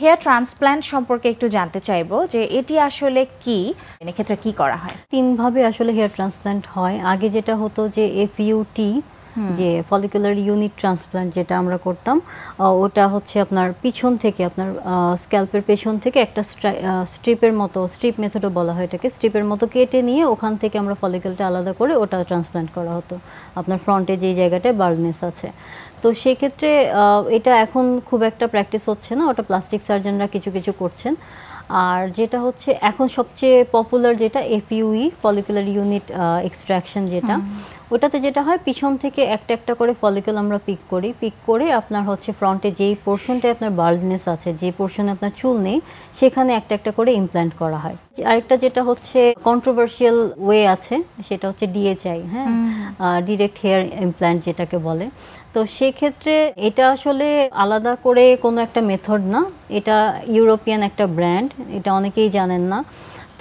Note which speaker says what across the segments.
Speaker 1: Hair transplant সম্পর্কে একটু জানতে চাইবো যে এটি আসলে কি, এক্ষেত্রে কি করা হয়?
Speaker 2: তিনভাবে আসলে হেয়ার ট্রান্সপ্ল্যান্ট হয়। আগে যেটা হতো যে এফইউটি, যে ফলিকুলার ইউনিট ট্রান্সপ্ল্যান্ট যেটা আমরা করতাম, ওটা হচ্ছে আপনার পিছন থেকে, আপনার স্ক্যাল্পের পেছন থেকে একটা স্ট্রিপের মতো, স্ট্রিপ মেথডও বলা হয় এটাকে, স্ট্রিপের মতো কেটে নিয়ে ওখান থেকে আমরা ফলিকুলটা আলাদা করে ওটা ট্রান্সপ্ল্যান্ট করা হতো আপনার ফ্রন্টে যেই জায়গাটায় বার্ডনেস আছে। তো সেক্ষেত্রে এটা এখন খুব একটা প্র্যাকটিস হচ্ছে না, ওটা প্লাস্টিক সার্জনরা কিছু কিছু করছেন। আর যেটা হচ্ছে এখন সবচেয়ে পপুলার যেটা এফইউই, ফলিকুলার ইউনিট এক্সট্রাকশন, যেটা ওটাতে যেটা হয় পিছন থেকে একটা একটা করে ফলিকল আমরা পিক করে আপনার হচ্ছে ফ্রন্টে যেই পোর্শনটায় আপনার বাল্ডনেস আছে, যে পোর্শনে আপনার চুল নেই, সেখানে একটা একটা করে ইমপ্ল্যান্ট করা হয়। আরেকটা যেটা হচ্ছে কন্ট্রোভার্সিয়াল ওয়ে আছে, সেটা হচ্ছে ডিএচআই, হ্যাঁ, ডিরেক্ট হেয়ার ইমপ্ল্যান্ট যেটাকে বলে। তো সেক্ষেত্রে এটা আসলে আলাদা করে কোনো একটা মেথড না, এটা ইউরোপিয়ান একটা ব্র্যান্ড, এটা অনেকেই জানেন না।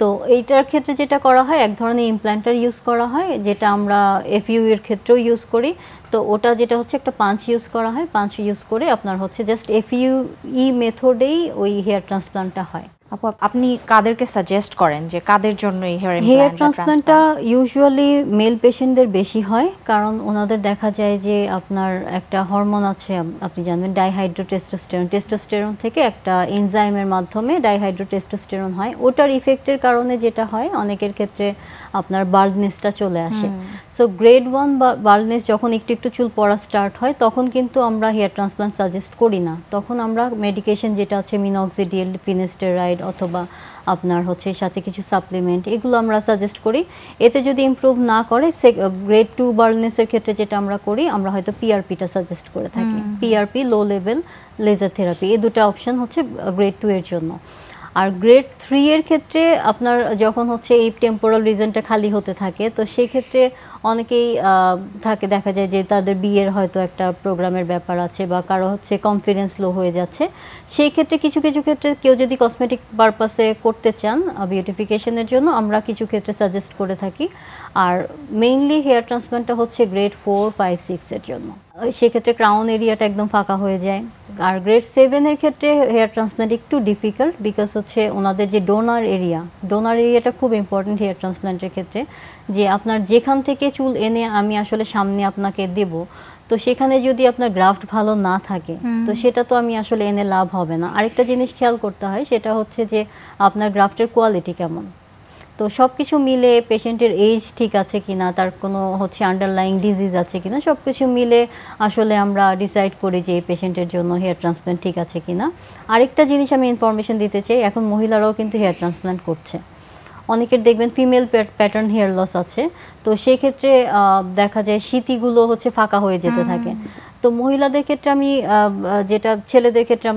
Speaker 2: তো এইটার ক্ষেত্রে যেটা করা হয়, এক ধরনের ইমপ্ল্যান্টার ইউজ করা হয়, যেটা আমরা এফইউ এর ক্ষেত্রেও ইউজ করি। তো ওটা যেটা হচ্ছে একটা পাঞ্চ ইউজ করা হয়, পাঞ্চ ইউজ করে আপনার হচ্ছে জাস্ট এফইউই মেথডেই ওই হেয়ার ট্রান্সপ্ল্যান্টটা হয়।
Speaker 1: আপু, আপনি কাদেরকে সাজেস্ট করেন যে কাদের জন্য এই
Speaker 2: হেয়ার ট্রান্সপ্ল্যান্টটা? ইউজুয়ালি মেল পেশেন্টদের বেশি হয়, কারণ ওনাদের দেখা যায় যে আপনার একটা হরমোন আছে, আপনি জানবেন, ডাইহাইড্রোটেস্টোস্টেরন, টেস্টোস্টেরন থেকে একটা এনজাইমের মাধ্যমে ডাইহাইড্রোটেস্টোস্টেরন হয়, ওটার ইফেক্টের কারণে যেটা হয় অনেকের ক্ষেত্রে আপনার বাল্ডনেসটা চলে আসে। সো গ্রেড 1 বাল্ডনেস যখন একটু একটু চুল পড়া স্টার্ট হয়, তখন কিন্তু আমরা হেয়ার ট্রান্সপ্ল্যান্ট সাজেস্ট করি না, তখন আমরা মেডিকেশন যেটা আছে মিনক্সিডিল, ফিনেস্টেরাইড, অথবা আপনার হচ্ছে সাথে কিছু সাপ্লিমেন্ট, এগুলো আমরা সাজেস্ট করি। এতে যদি ইমপ্রুভ না করে, গ্রেড 2 বার্ডনেসের ক্ষেত্রে যেটা আমরা করি, আমরা হয়তো পিআরপিটা সাজেস্ট করে থাকি, PRP, low level laser therapy, এই দুটো অপশন হচ্ছে গ্রেড 2 এর জন্য। আর গ্রেড 3 এর ক্ষেত্রে আপনার যখন হচ্ছে এই টেম্পোরাল রিজনটা খালি হতে থাকে, তো সেই ক্ষেত্রে অনেকেই থাকে, দেখা যায় যে তাদের বিয়ের হয়তো একটা প্রোগ্রামের ব্যাপার আছে, বা কারো হচ্ছে কনফিডেন্স লো হয়ে যাচ্ছে, সেই ক্ষেত্রে কিছু কিছু ক্ষেত্রে কেউ যদি কসমেটিক পারপাসে করতে চান, বিউটিফিকেশনের জন্য, আমরা কিছু ক্ষেত্রে সাজেস্ট করে থাকি। আর মেইনলি হেয়ার ট্রান্সপ্ল্যান্টটা হচ্ছে গ্রেড 4, 5, 6 এর জন্য, সেক্ষেত্রে ক্রাউন এরিয়াটা একদম ফাঁকা হয়ে যায়। আর গ্রেড 7 এর ক্ষেত্রে হেয়ার ট্রান্সপ্ল্যান্ট একটু ডিফিকাল্ট, বিকজ হচ্ছে ওনাদের যে ডোনার এরিয়াটা খুব ইম্পর্টেন্ট হেয়ার ট্রান্সপ্ল্যান্টের ক্ষেত্রে, যে আপনার যেখান থেকে চুল এনে আমি আসলে সামনে আপনাকে দেব, তো সেখানে যদি আপনার গ্রাফট ভালো না থাকে, তো সেটা তো আমি আসলে এনে লাভ হবে না। আরেকটা জিনিস খেয়াল করতে হয়, সেটা হচ্ছে যে আপনার গ্রাফটের কোয়ালিটি কেমন। তো সব কিছু মিলে পেশেন্টের এজ ঠিক আছে কিনা, তার কোনো হচ্ছে আন্ডারলাইং ডিজিজ আছে কিনা, সব কিছু মিলে আসলে আমরা ডিসাইড করি যে এই পেশেন্টের জন্য হেয়ার ট্রান্সপ্ল্যান্ট ঠিক আছে কিনা। আরেকটা জিনিস আমি ইনফরমেশন দিতে চাই, এখন মহিলারাও কিন্তু হেয়ার ট্রান্সপ্ল্যান্ট করছে। অনেকের দেখবেন ফিমেল প্যাটার্ন হেয়ার লস আছে, তো সেক্ষেত্রে দেখা যায় স্মৃতিগুলো হচ্ছে ফাঁকা হয়ে যেতে থাকে। তো মহিলাদের ক্ষেত্রে আমি যেটা, ছেলেদের ক্ষেত্রে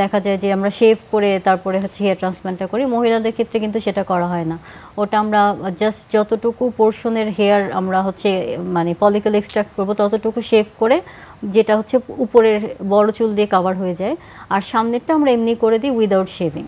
Speaker 2: দেখা যায় যে আমরা শেভ করে তারপরে হচ্ছে হেয়ার ট্রান্সপ্ল্যান্টটা করি, মহিলাদের ক্ষেত্রে কিন্তু সেটা করা হয় না। ওটা আমরা জাস্ট যতটুকু পোর্শনের হেয়ার আমরা হচ্ছে মানে ফলিকল এক্সট্রাক্ট করবো, ততটুকু শেভ করে, যেটা হচ্ছে উপরের বড় চুল দিয়ে কভার হয়ে যায়, আর সামনেরটা আমরা এমনি করে দিই উইদাউট শেভিং।